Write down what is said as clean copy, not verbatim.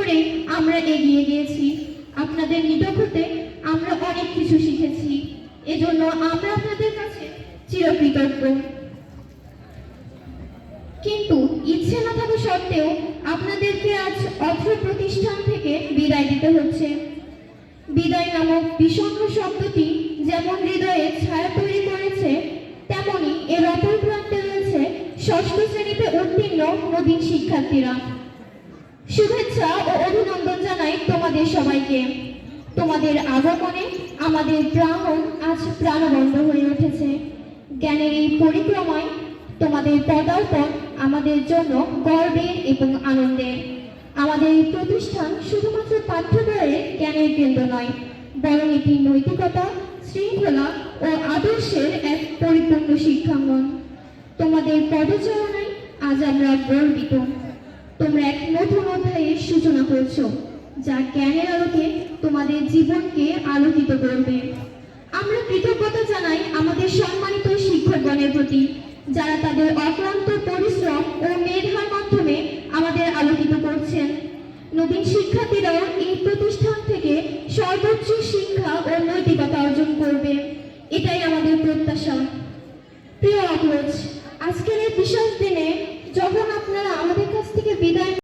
করেই আমরা এগিয়ে গিয়েছি। আপনাদের নিকটে আমরা অনেক কিছু শিখেছি। এজন্য আমরা আপনাদের কাছে চিরকৃতজ্ঞ। কিন্তু ইচ্ছে না থাকা সত্ত্বেও আপনাদেরকে আজ অত্র প্রতিষ্ঠান থেকে বিদায় দিতে হচ্ছে। বিদায় নামক বিষণ্ণ শব্দটি যেমন হৃদয়ে ছায়া তৈরি করেছে, তেমনি এর অপর প্রান্তে রয়েছে ষষ্ঠ শ্রেণীতে উত্তীর্ণ নবীন শিক্ষার্থীরা। শুভেচ্ছা ও অভিনন্দন জানাই তোমাদের সবাইকে। তোমাদের আগমনে আমাদের প্রাণ আজ প্রাণবন্ত হয়ে উঠেছে। জ্ঞানের এই পরিক্রমায় তোমাদের পদার্পণ আমাদের জন্য গর্বের এবং আনন্দের। আমাদের এই প্রতিষ্ঠান শুধুমাত্র পাঠ্য বইয়ের জ্ঞানের কেন্দ্র নয়, বরং এটি নৈতিকতা, শৃঙ্খলা ও আদর্শের এক পরিপূর্ণ শিক্ষাঙ্গন। তোমাদের পদচারণায় আজ আমরা গর্বিত। তোমরা এক নতুন অধ্যায়ের সূচনা করছো, যা জ্ঞানের আলোকে তোমাদের জীবনকে আলোকিত করবে। আমরা কৃতজ্ঞতা জানাই আমাদের সম্মানিত শিক্ষকগণের প্রতি, যারা তাদের অক্লান্ত পরিশ্রম ও মেধার মাধ্যমে আমাদের আলোকিত করছেন। নবীন শিক্ষার্থীরাও এই প্রতিষ্ঠান থেকে সর্বোচ্চ শিক্ষা